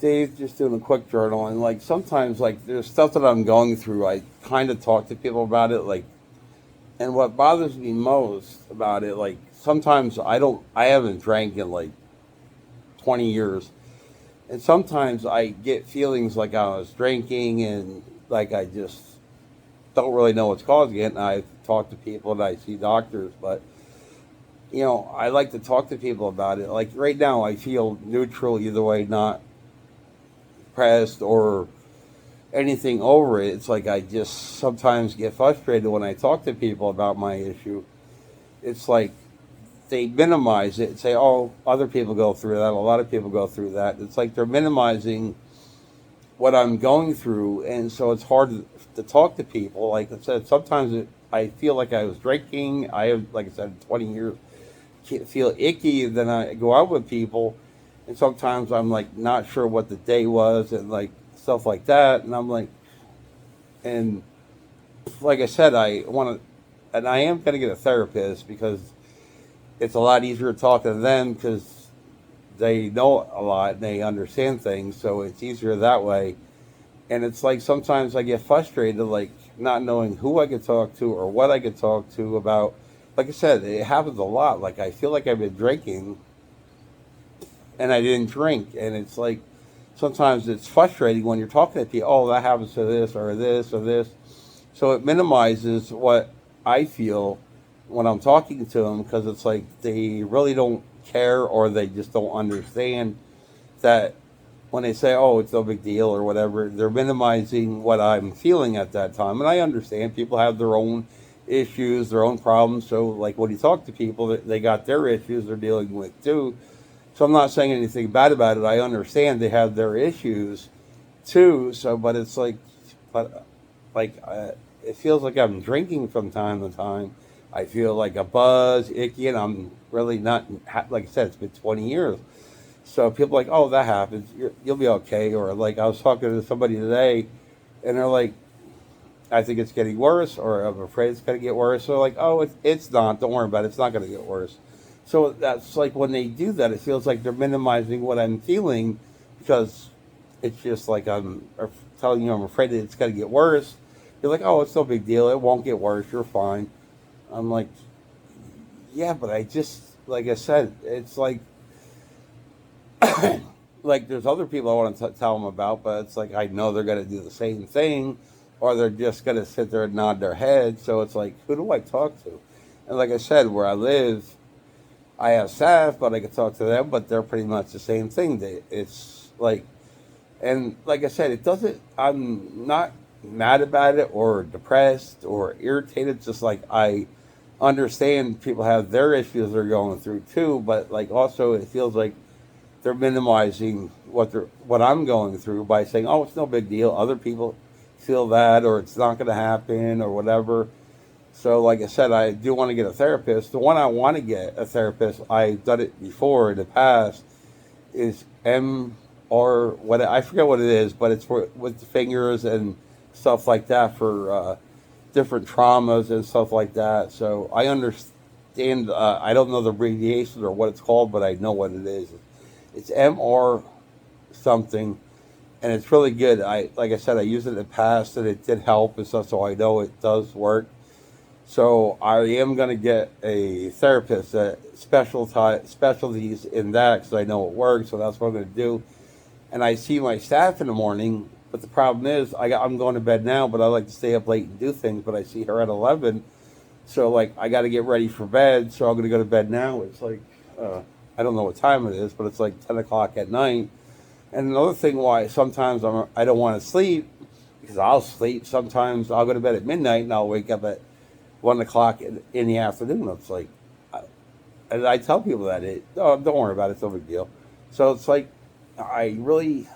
Dave, just doing a quick journal, and like sometimes, like there's stuff that I'm going through. I kind of talk to people about it, like, and what bothers me most about it, like sometimes I haven't drank in like 20 years, and sometimes I get feelings like I was drinking, and like I just don't really know what's causing it. And I talk to people, and I see doctors, but I like to talk to people about it. Like right now, I feel neutral either way, not pressed or anything over it. It's like I just sometimes get frustrated when I talk to people about my issue. It's like they minimize it and say, "Oh, other people go through that. A lot of people go through that." It's like they're minimizing what I'm going through, and so it's hard to talk to people. Like I said, sometimes I feel like I was drinking. I have, like I said, 20 years. Feel icky. Then I go out with people, and sometimes I'm like not sure what the day was, and like stuff like that. And I'm like, and like I said, I want to, and I am going to get a therapist because it's a lot easier to talk to them because they know a lot and they understand things, so it's easier that way. And it's like sometimes I get frustrated, like not knowing who I could talk to or what I could talk to about. Like I said, it happens a lot. Like I feel like I've been drinking and I didn't drink, and it's like sometimes it's frustrating when you're talking to people. Oh, that happens to this or this or this. So it minimizes what I feel when I'm talking to them because it's like they really don't care or they just don't understand that when they say, "Oh, it's no big deal" or whatever, they're minimizing what I'm feeling at that time. And I understand people have their own issues, their own problems. So, like when you talk to people, they got their issues they're dealing with too. So I'm not saying anything bad about it. I understand they have their issues too. So, but it's but like it feels like I'm drinking from time to time. I feel like a buzz, icky, and I'm really not. Like I said, it's been 20 years. So people are like, oh, that happens. You'll be okay. Or like I was talking to somebody today, and they're like, I think it's getting worse, or I'm afraid it's going to get worse. So like, oh, it's not. Don't worry about it. It's not going to get worse. So that's like when they do that, it feels like they're minimizing what I'm feeling because it's just like telling you I'm afraid that it's going to get worse. You're like, oh, it's no big deal. It won't get worse. You're fine. I'm like, yeah, but I just, like I said, it's like there's other people I want to tell them about, but it's like I know they're going to do the same thing, or they're just going to sit there and nod their head. So it's like, who do I talk to? And like I said, where I live, I have staff, but I can talk to them, but they're pretty much the same thing. It's like, and like I said, it doesn't. I'm not mad about it or depressed or irritated. It's just like I understand people have their issues they're going through too, but like also it feels like they're minimizing what I'm going through by saying, "Oh, it's no big deal." Other people feel that, or it's not going to happen, or whatever. So, like I said, I do want to get a therapist. The one I want to get a therapist, I've done it before in the past, is M or what I forget what it is, but it's for with the fingers and stuff like that for different traumas and stuff like that. So I understand. I don't know the abbreviation or what it's called, but I know what it is. It's MR something, and it's really good. I like I said, I used it in the past, and it did help and stuff. So I know it does work. So I am going to get a therapist that specialties in that because I know it works. So that's what I'm going to do. And I see my staff in the morning. But the problem is, I'm going to bed now, but I like to stay up late and do things. But I see her at 11, so like I got to get ready for bed. So I'm going to go to bed now. It's like I don't know what time it is, but it's like 10 o'clock at night. And another thing why sometimes I don't want to sleep because I'll sleep. Sometimes I'll go to bed at midnight and I'll wake up at 1 o'clock in the afternoon. It's like, and I tell people that oh, don't worry about it. It's no big deal. So it's like, I really,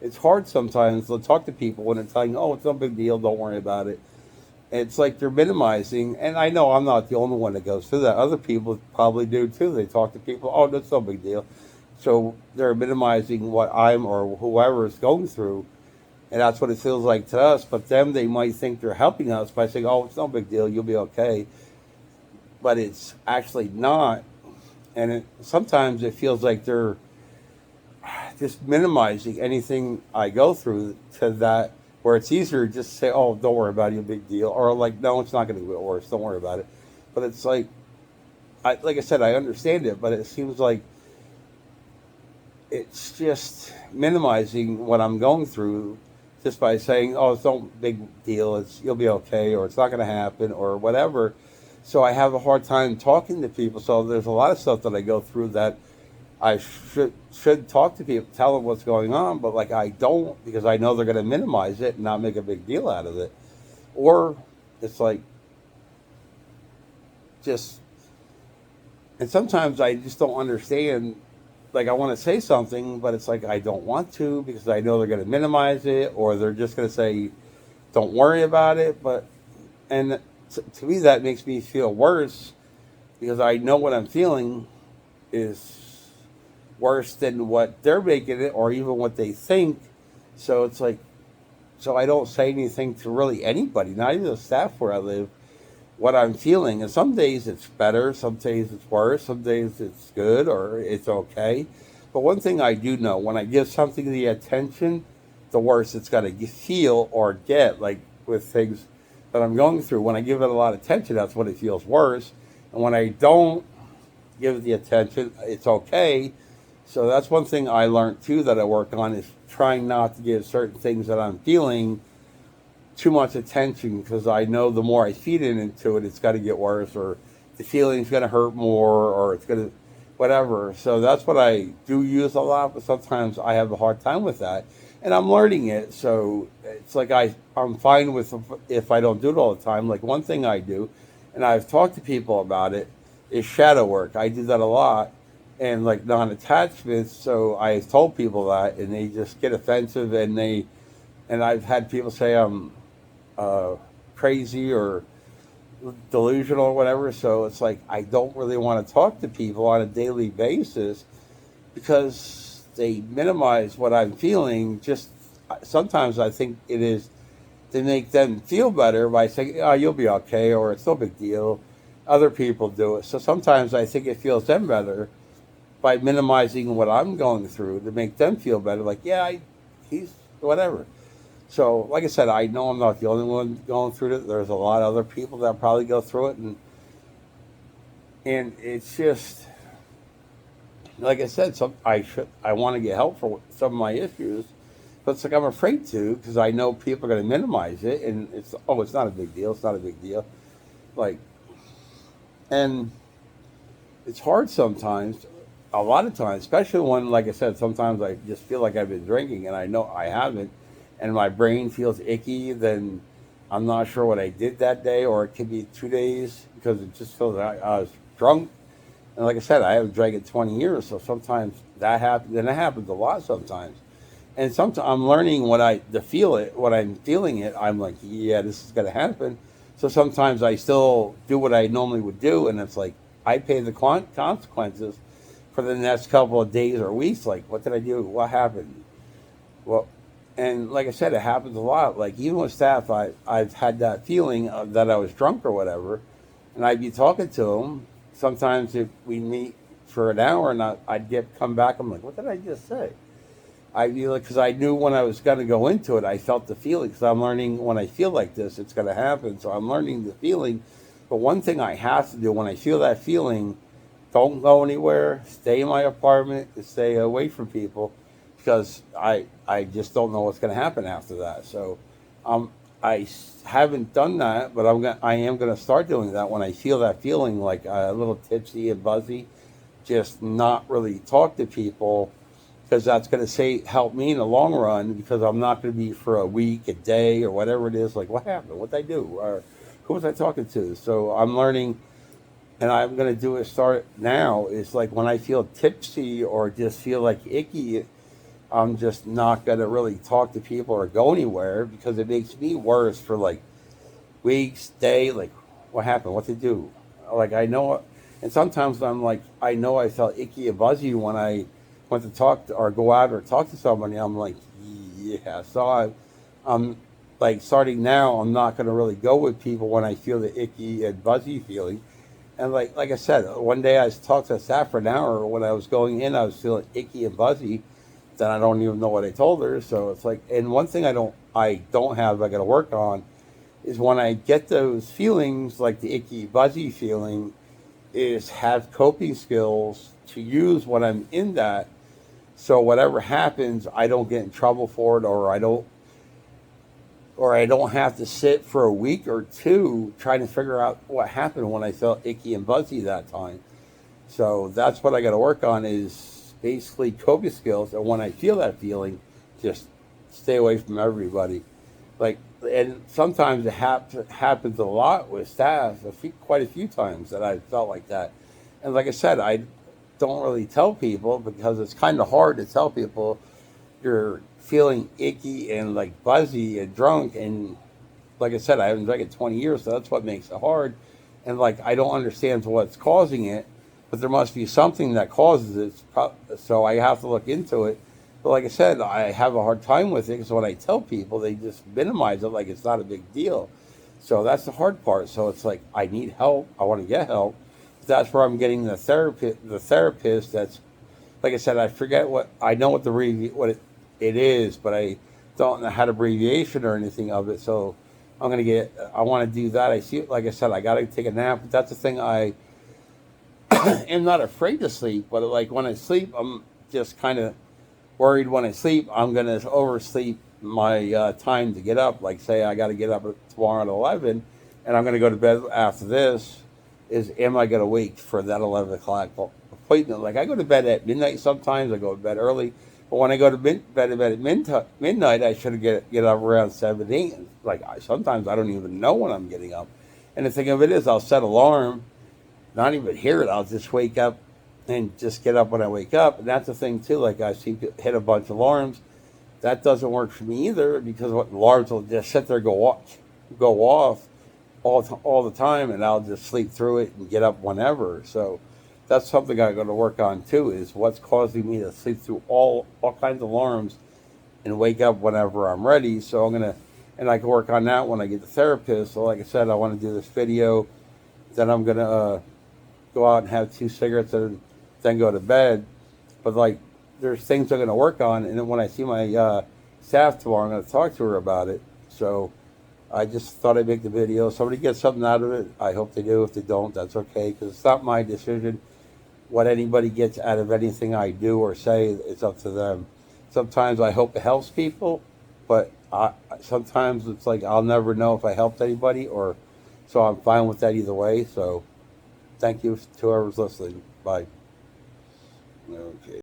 it's hard sometimes to talk to people when they're telling, oh, it's no big deal. Don't worry about it. And it's like they're minimizing. And I know I'm not the only one that goes through that. Other people probably do too. They talk to people, oh, that's no big deal. So they're minimizing what I'm or whoever is going through. And that's what it feels like to us. But them, they might think they're helping us by saying, "Oh, it's no big deal. You'll be okay." But it's actually not. And sometimes it feels like they're just minimizing anything I go through to that, where it's easier just to say, "Oh, don't worry about it, a big deal," or like, "No, it's not going to get worse. Don't worry about it." But it's like I said, I understand it, but it seems like it's just minimizing what I'm going through just by saying, "Oh, it's no big deal. It's you'll be okay," or "It's not going to happen," or whatever. So I have a hard time talking to people. So there's a lot of stuff that I go through that I should talk to people, tell them what's going on, but like I don't because I know they're going to minimize it and not make a big deal out of it. Or it's like just, and sometimes I just don't understand. Like I want to say something, but it's like I don't want to because I know they're going to minimize it, or they're just going to say, "Don't worry about it." But and to me, that makes me feel worse because I know what I'm feeling is worse than what they're making it, or even what they think. So it's like, so I don't say anything to really anybody, not even the staff where I live, what I'm feeling. And some days it's better, some days it's worse, some days it's good or it's okay. But one thing I do know, when I give something the attention, the worse it's going to feel or get. Like with things that I'm going through, when I give it a lot of attention, that's when it feels worse. And when I don't give it the attention, it's okay. So that's one thing I learned too that I work on is trying not to give certain things that I'm feeling too much attention because I know the more I feed into it, it's got to get worse, or the feeling's going to hurt more, or it's going to whatever. So that's what I do use a lot, but sometimes I have a hard time with that, and I'm learning it. So it's like I'm fine with if I don't do it all the time. Like one thing I do, and I've talked to people about it, is shadow work. I do that a lot, and like non-attachments. So I told people that, and they just get offensive, and I've had people say I'm uh, crazy or delusional or whatever. So it's like I don't really want to talk to people on a daily basis because they minimize what I'm feeling. Just sometimes I think it is to make them feel better by saying, "Oh, you'll be okay," or "It's no big deal." Other people do it. So sometimes I think it feels them better by minimizing what I'm going through to make them feel better. Like, yeah, he's whatever. So, like I said, I know I'm not the only one going through it. There's a lot of other people that probably go through it, and it's just like I said. I want to get help for some of my issues, but it's like I'm afraid to because I know people are going to minimize it, and it's not a big deal. It's not a big deal. Like, and it's hard sometimes. A lot of times, especially when, like I said, sometimes I just feel like I've been drinking and I know I haven't, and my brain feels icky. Then I'm not sure what I did that day, or it could be 2 days because it just feels like I was drunk. And like I said, I haven't drank in 20 years, so sometimes that happens, and it happens a lot sometimes. And sometimes I'm learning to feel it, what I'm feeling it. I'm like, yeah, this is gonna happen. So sometimes I still do what I normally would do, and it's like I pay the consequences for the next couple of days or weeks. Like, what did I do? What happened? Well, and like I said, it happens a lot. Like even with staff, I've had that feeling that I was drunk or whatever, and I'd be talking to them. Sometimes if we meet for an hour, and I'd get come back, I'm like, what did I just say? I feel like because I knew when I was going to go into it, I felt the feeling. Because I'm learning when I feel like this, it's going to happen. So I'm learning the feeling. But one thing I have to do when I feel that feeling, don't go anywhere. Stay in my apartment and stay away from people because I just don't know what's going to happen after that. So um, haven't done that, but I am gonna start doing that when I feel that feeling like a little tipsy and buzzy. Just not really talk to people because that's going to say help me in the long run because I'm not going to be for a week, a day, or whatever it is. Like what happened? What did I do? Or who was I talking to? So I'm learning, and I'm going to do it. Start now. It's like when I feel tipsy or just feel like icky, I'm just not going to really talk to people or go anywhere because it makes me worse for like weeks, day. Like what happened? What to do? Like I know, and sometimes I'm like I know I felt icky and buzzy when I went to talk to, or go out or talk to somebody. I'm like, yeah. So I'm like starting now. I'm not going to really go with people when I feel the icky and buzzy feeling. And like I said, one day I talked to staff for an hour. When I was going in, I was feeling icky and buzzy, then I don't even know what I told her. So it's like, and one thing I don't have, I got to work on is when I get those feelings, like the icky, buzzy feeling, is have coping skills to use when I'm in that. So whatever happens, I don't get in trouble for it, or I don't have to sit for a week or two trying to figure out what happened when I felt icky and buzzy that time. So that's what I got to work on is basically coping skills. And when I feel that feeling, just stay away from everybody. Like, and sometimes happens a lot with staff, quite a few times that I felt like that. And like I said, I don't really tell people because it's kind of hard to tell people you're feeling icky and like buzzy and drunk. And like I said, I haven't drank in 20 years, so that's what makes it hard. And like, I don't understand what's causing it, but there must be something that causes it. So I have to look into it. But like I said, I have a hard time with it because when I tell people, they just minimize it like it's not a big deal. So that's the hard part. So it's like I need help. I want to get help. That's where I'm getting the therapy. The therapist. That's like I said. I forget what I know what it is, but I don't know how to abbreviation or anything of it. So I'm gonna get. I want to do that. I see. Like I said, I got to take a nap. But that's the thing. I am not afraid to sleep, but like when I sleep, I'm just kind of worried when I sleep, I'm going to oversleep my time to get up. Like, say, I got to get up tomorrow at 11 and I'm going to go to bed after this. Am I going to wait for that 11 o'clock appointment? Like, I go to bed at midnight sometimes. I go to bed early. But when I go to bed at midnight, I should get up around 7, 8. Like, sometimes I don't even know when I'm getting up. And the thing of it is, I'll set alarm, not even hear it. I'll just wake up and just get up when I wake up. And that's the thing too. Like I see hit a bunch of alarms. That doesn't work for me either because what alarms will just sit there go off all the time, and I'll just sleep through it and get up whenever. So that's something I got to work on too. Is what's causing me to sleep through all kinds of alarms and wake up whenever I'm ready. So and I can work on that when I get the therapist. So like I said, I want to do this video. Then I'm gonna go out and have 2 cigarettes and then go to bed. But like, there's things I'm going to work on, and then when I see my staff tomorrow, I'm going to talk to her about it. So I just thought I'd make the video. Somebody gets something out of it. I hope they do. If they don't, that's okay, because it's not my decision. What anybody gets out of anything I do or say, it's up to them. Sometimes I hope it helps people, but sometimes it's like I'll never know if I helped anybody, or so I'm fine with that either way. So thank you to whoever's listening. Bye. Okay.